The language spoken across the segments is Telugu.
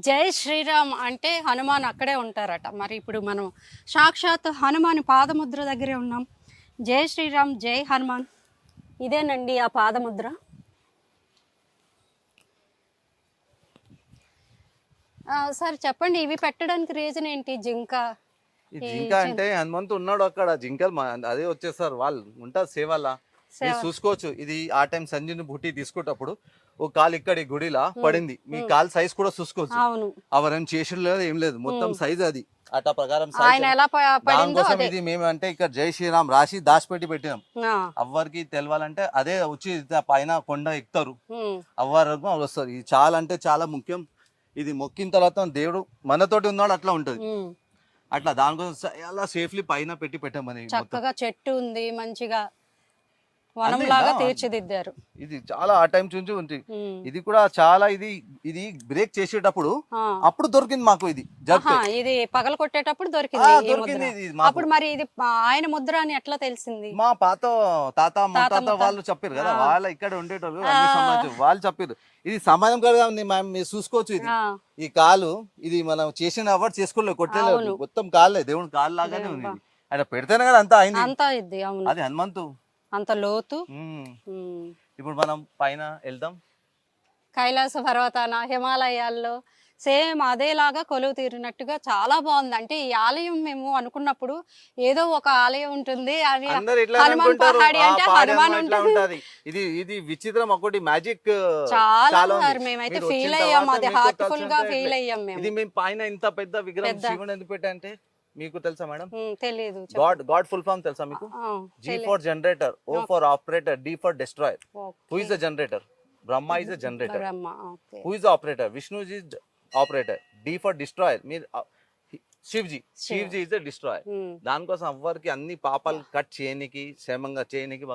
జై శ్రీరామ్ అంటే హనుమాన్ అక్కడే ఉంటారట. మరి ఇప్పుడు మనం సాక్షాత్ హనుమాన్ పాదముద్ర దగ్గరే ఉన్నాం. జై శ్రీరామ్, జై హనుమాన్. ఇదేనండి ఆ పాదముద్ర. సార్ చెప్పండి, ఇవి పెట్టడానికి రీజన్ ఏంటి? జింక ఈ జింక అంటే హనుమంతు ఉన్నాడు అక్కడ, జింకలు అదే వచ్చేస్తారు, వాళ్ళు ఉంటారు సేవలా. మీరు చూసుకోవచ్చు, ఇది ఆ టైం సంజీని బుట్టి తీసుకునేటప్పుడు ఒక కాలు ఇక్కడ ఈ గుడిలా పడింది. మీ కాలు సైజ్ కూడా చూసుకోవచ్చు. అవరేం చేసి లేదు, ఏం లేదు, మొత్తం సైజ్ అది అటా ప్రకారం దానికోసం ఇది మేము అంటే ఇక్కడ జై శ్రీరామ్ రాసి దాచిపెట్టి పెట్టినాం. ఎవ్వరికి తెలవాలంటే అదే వచ్చి పైన కొండ ఎక్కుతారు, అవ్వరకు వస్తారు. ఇది చాలా అంటే చాలా ముఖ్యం. ఇది మొక్కిన తర్వాత దేవుడు మనతోటి ఉన్నాడు అట్లా ఉంటది. అట్లా దానికోసం చాలా సేఫ్లీ పైన పెట్టి పెట్టామని. చక్కగా చెట్టు ఉంది, మంచిగా వనంలాగా తీర్చిదిద్దారు. ఇది చాలా ఆ టైం నుంచి ఉంది. ఇది కూడా చాలా ఇది బ్రేక్ చేసేటప్పుడు అప్పుడు దొరికింది మాకు. ఇది పగల కొట్టేటప్పుడు దొరికింది. అప్పుడు మరి ఇది ఆయన ముద్ర అని ఎట్లా తెలిసింది? మా తాత ముత్తాత వాళ్ళు చెప్పారు కదా, వాళ్ళ ఇక్కడ ఉండేటోళ్ళు వాళ్ళు చెప్పారు. ఇది సమానం కదా ఉంది మ్యామ్, మీరు చూసుకోవచ్చు. ఇది ఈ కాలు ఇది మనం చేసిన అవార్డు చేసుకోలేదు, కొట్టలేదు, మొత్తం కాళ్ళే దేవుని కాలు లాగానే ఉంది. అక్కడ పెడితేనే కదా అంతా అయింది. అది హనుమంతు అంత లోతు. ఇప్పుడు మనం పైన వెళ్దాం, కైలాస పర్వతాన హిమాలయాల్లో సేమ్ అదేలాగా కొలువు తీరినట్టుగా చాలా బాగుంది. అంటే ఈ ఆలయం మేము అనుకున్నప్పుడు ఏదో ఒక ఆలయం ఉంటుంది అని, హనుమాన్ పహాడి అంటే హనుమాన్ ఉంటుంది. ఇది విచిత్రం, ఒకటి మ్యాజిక్ చాలా. మేమైతే ఫీల్ అయ్యాం, అది హార్ట్ఫుల్ గా ఫీల్ అయ్యాం మేము. ఇది మేము పైన ఇంత పెద్ద విగ్రహం శివుడు ఎందుకు పెట్టా అంటే మీకు తెలుసా మేడం? తెలియదు. గాడ్ ఫుల్ ఫామ్ తెలుసా మీకు? G for generator, O for operator, D for destroyer. Who is the generator? Brahma is the generator. Who is the operator? Vishnu is operator. D for destroyer. Shivji is the destroyer. దానికోసం ఎవ్వరికి అన్ని పాపాలు కట్ చేయనికి, క్షేమంగా చేయనికి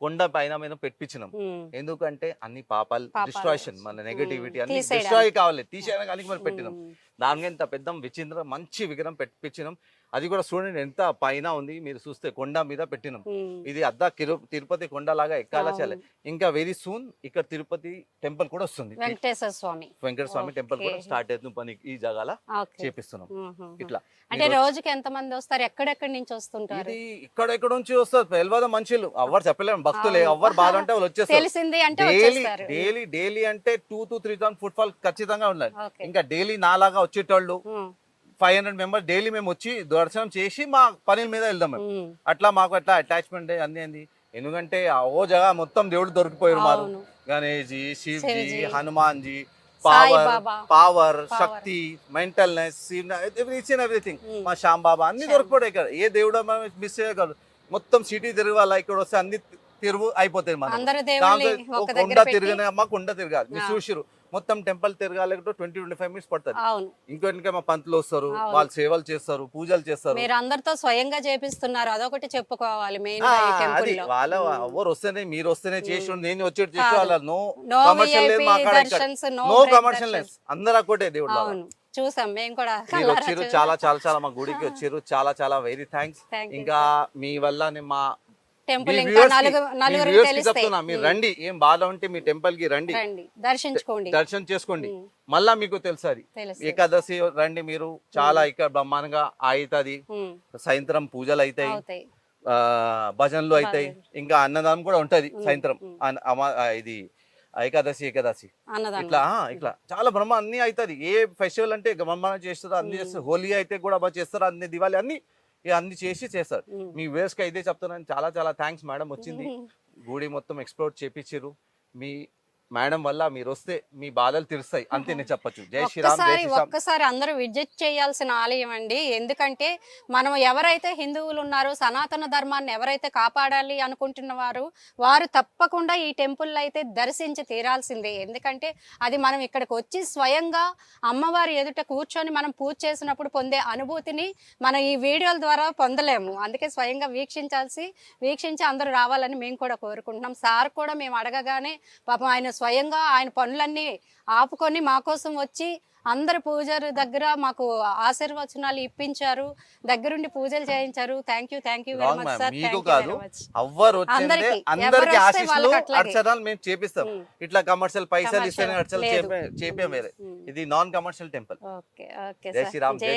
కొండ పైన మీద పెట్టించినాం. ఎందుకంటే అన్ని పాపాలు డిస్ట్రాక్షన్, మన నెగటివిటీ అన్ని డిస్ట్రాయ్ కావాలి, తీసేయడానికి మనం పెట్టినాం. దానికి ఎంత పెద్ద విచిత్ర మంచి విగ్రహం పెట్టించినాం. అది కూడా చూడండి ఎంత పైన ఉంది, మీరు చూస్తే కొండ మీద పెట్టినాం. ఇది అద్దా తిరుపతి కొండ లాగా ఎక్కాల చాలే. ఇంకా వెరీ సూన్ ఇక్కడ తిరుపతి టెంపుల్ కూడా వస్తుంది, వెంకటేశ్వర స్వామి టెంపుల్ కూడా స్టార్ట్ అవుతుంది పని. ఈ జగాల చేపిస్తున్నాం. ఇట్లా అంటే రోజుకి ఎంత మంది వస్తారు, ఎక్కడెక్కడి నుంచి వస్తుంటారు? ఇది ఇక్కడెక్కడ నుంచి వస్తారు తెలియదు మనుషులు, ఎవరు చెప్పలేము, భక్తులు ఎవరు బాధ అంటే వాళ్ళు వచ్చేస్తారు. డైలీ అంటే 2 to 3 టన్ ఫుట్ ఫాల్ ఖచ్చితంగా ఉండాలి. ఇంకా డైలీ నాలాగా వచ్చేటోళ్ళు 500 మెంబర్స్ డైలీ మేము వచ్చి దర్శనం చేసి మా పనుల మీద వెళ్దాం మేము. అట్లా మాకు అట్లా అటాచ్మెంట్ అన్ని. ఎందుకంటే ఓ జగ మొత్తం దేవుడు దొరికిపోయారు మారు. గణేష్ జీ, శివ్జీ, హనుమాన్ జీ, పవర్, శక్తి, మెంటల్నెస్, ఎవ్రీథింగ్. మా శ్యామ్ బాబా అన్ని దొరికిపోయాయి ఇక్కడ. ఏ దేవుడు మిస్ చేయగలరు. మొత్తం సిటీ తిరగాలి, ఇక్కడ వస్తే అన్ని తిరుగు అయిపోతాయి. మనం కొండ తిరగనే మా కొండ తిరగాలి. మీరు చూసిరు మొత్తం టెంపుల్ తిరగాలి 20-25 మినిట్స్ పడుతుంది. ఇంకొక మా పంతులు వస్తారు, వాళ్ళు సేవలు చేస్తారు, పూజలు చేస్తారు. మీరు అందరితో స్వయంగా చేపిస్తున్నారు, అదొకటి చెప్పుకోవాలి. వాళ్ళ ఎవరు వస్తేనే, మీరు వస్తేనే చేసి, నేను వచ్చేది చేసి వాళ్ళ నో కమర్షియల్ లేదు, నో కమర్షియల్ లేదు, అందరూ ఒకటే దేవుడు. చూసాం మేము కూడా. మీరు వచ్చారు, చాలా చాలా చాలా మా గుడికి వచ్చారు, చాలా చాలా వెరీ థ్యాంక్స్. ఇంకా మీ వల్ల మా టెంపుల్ మీరు రండి, ఏం బాధ ఉంటే మీ టెంపుల్ కి రండి, దర్శనం చేసుకోండి. మళ్ళా మీకు తెలుసు ఏకాదశి రండి మీరు, చాలా ఇక్కడ బ్రహ్మాండంగా అవుతుంది. సాయంత్రం పూజలు అవుతాయి, భజనలు అవుతాయి, ఇంకా అన్నదానం కూడా ఉంటది సాయంత్రం. ఇది ఏకాదశి ఇట్లా చాలా బ్రహ్మ అన్ని అవుతుంది. ఏ ఫెస్టివల్ అంటే బ్రహ్మాండం చేస్తారో అన్ని చేస్తారు. హోలీ అయితే కూడా బాగా చేస్తారు, అన్ని దివాళి అన్ని చేస్తారు. మీ వ్యూవర్స్ కి అయితే చెప్తున్నాను, చాలా చాలా థ్యాంక్స్ మేడం. వచ్చింది గుడి మొత్తం ఎక్స్ప్లోర్ చేపించారు. మీ మేడం వల్ల మీరు వస్తే మీ బాధలు తీరుస్తాయి, అంతే నేను చెప్పచ్చు. జై శ్రీరామ్. ఒక్కసారి అందరూ విజిట్ చేయాల్సిన ఆలయం అండి. ఎందుకంటే మనం ఎవరైతే హిందువులు ఉన్నారో, సనాతన ధర్మాన్ని ఎవరైతే కాపాడాలి అనుకుంటున్నవారు వారు తప్పకుండా ఈ టెంపుల్ అయితే దర్శించి తీరాల్సిందే. ఎందుకంటే అది మనం ఇక్కడికి వచ్చి స్వయంగా అమ్మవారి ఎదుట కూర్చొని మనం పూజ చేసినప్పుడు పొందే అనుభూతిని మనం ఈ వీడియోల ద్వారా పొందలేము. అందుకే స్వయంగా వీక్షించి అందరూ రావాలని మేము కూడా కోరుకుంటున్నాం. సార్ కూడా మేము అడగగానే పాపం ఆయన స్వయంగా ఆయన పనులన్నీ ఆపుకొని మా కోసం వచ్చి అందరు పూజారి దగ్గర మాకు ఆశీర్వచనాలు ఇప్పించారు, దగ్గరుండి పూజలు చేయించారు. Thank you very wrong much ma'am, sir. మీకు కాదు, ఎవ్వరు వచ్చిందే అందరికీ, అందరికి ఎవరు వస్తే ఆశీస్సులు వాళ్ళకి అట్లాగే. అర్చనాలు మేము చేపిస్తాం. ఇట్లా కమర్షియల్ పైసలు ఇస్తే Commercial అర్చనలు లేదు. చేపే వేరే. ఇది non commercial temple. Okay okay జై సార్. శ్రీరామ్, జై